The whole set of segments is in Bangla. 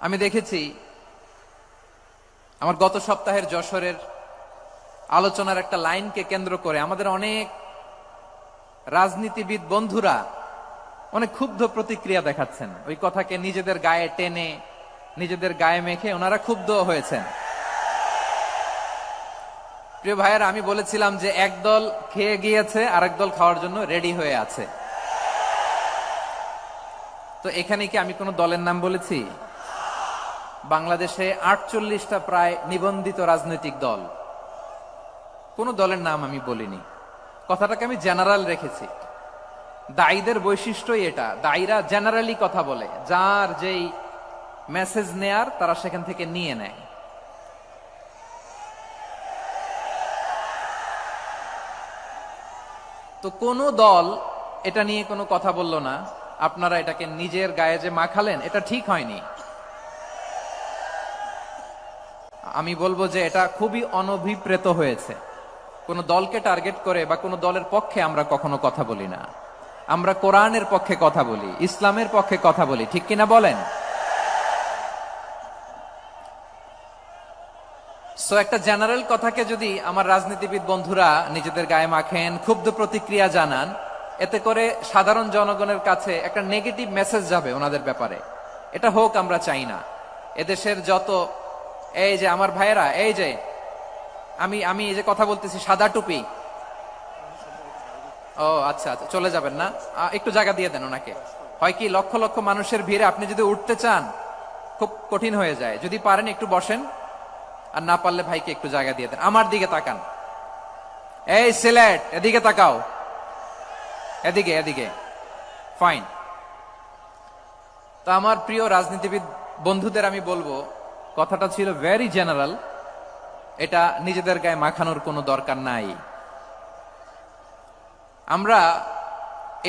আমি দেখেছি আমার গত সপ্তাহের যশোরের আলোচনার একটা লাইনকে কেন্দ্র করে আমাদের অনেক রাজনীতিবিদ বন্ধুরা অনেক ক্ষুব্ধ প্রতিক্রিয়া দেখাচ্ছেন। ওই কথাকে নিজেদের গায়ে টেনে নিজেদের গায়ে মেখে ওনারা ক্ষুব্ধ হয়েছেন। প্রিয় ভাইয়েরা, আমি বলেছিলাম যে একদল খেয়ে গিয়েছে আরেক দল খাওয়ার জন্য রেডি হয়ে আছে। তো এখানে কি আমি কোনো দলের নাম বলেছি? বাংলাদেশে 48টা প্রায় নিবন্ধিত রাজনৈতিক দল, কোন দলের নাম আমি বলিনি। কথাটাকে আমি জেনারেল রেখেছি। দায়ীদের বৈশিষ্ট্যই এটা, দায়ীরা জেনারেলি কথা বলে, যার যেই মেসেজ নেয়ার তারা সেখান থেকে নিয়ে নেয়। তো কোন দল এটা নিয়ে কোনো কথা বলল না। আপনারা এটাকে নিজের গায়ে যে মাখালেন, এটা ঠিক হয়নি। আমি বলবো যে এটা খুবই অনভিপ্রেত হয়েছে। কোন দলকে টার্গেট করে বা কোন দলের পক্ষে আমরা কখনো কথা বলি না। আমরা কোরআনের পক্ষে কথা বলি, ইসলামের পক্ষে কথা বলি, ঠিক কিনা বলেন? সো একটা জেনারেল কথাকে যদি আমার রাজনীতিবিদ বন্ধুরা নিজেদের গায়ে মাখেন, ক্ষুব্ধ প্রতিক্রিয়া জানান, এতে করে সাধারণ জনগণের কাছে একটা নেগেটিভ মেসেজ যাবে ওনাদের ব্যাপারে। এটা হোক আমরা চাই না। এদেশের যত এই যে আমার ভাইয়েরা, এই যে আমি এই যে কথা বলতেছি, সাদা টুপি, ও আচ্ছা আচ্ছা, চলে যাবেন না? একটু জায়গা দিয়ে দেন ওনাকে। হয় কি, লক্ষ লক্ষ মানুষের ভিড়ে আপনি যদি উঠতে চান খুব কঠিন হয়ে যায়। যদি পারেন একটু বসেন, আর না পারলে ভাইকে একটু জায়গা দিয়ে দেন। আমার দিকে তাকান, এই সিলেট, এদিকে তাকাও, এদিকে এদিকে, ফাইন। তো আমার প্রিয় রাজনীতিবিদ বন্ধুদের আমি বলবো, কথাটা ছিল ভেরি জেনারেল, এটা নিজেদের গায়ে মাখানোর কোনো দরকার নাই। আমরা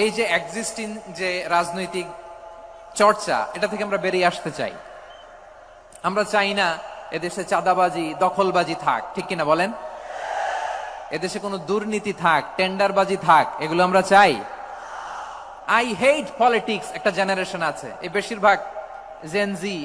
এই যে এক্সিস্টিং যে রাজনৈতিক চর্চা, এটা থেকে আমরা বেরিয়ে আসতে চাই। আমরা চাই না এদেশে চাঁদাবাজি, দখলবাজি থাক, ঠিক কিনা বলেন? এদেশে কোনো দুর্নীতি থাক, টেন্ডারবাজি থাক, এগুলো আমরা চাই। আই হেট পলিটিক্স একটা জেনারেশন আছে, এই বেশিরভাগ জেনজি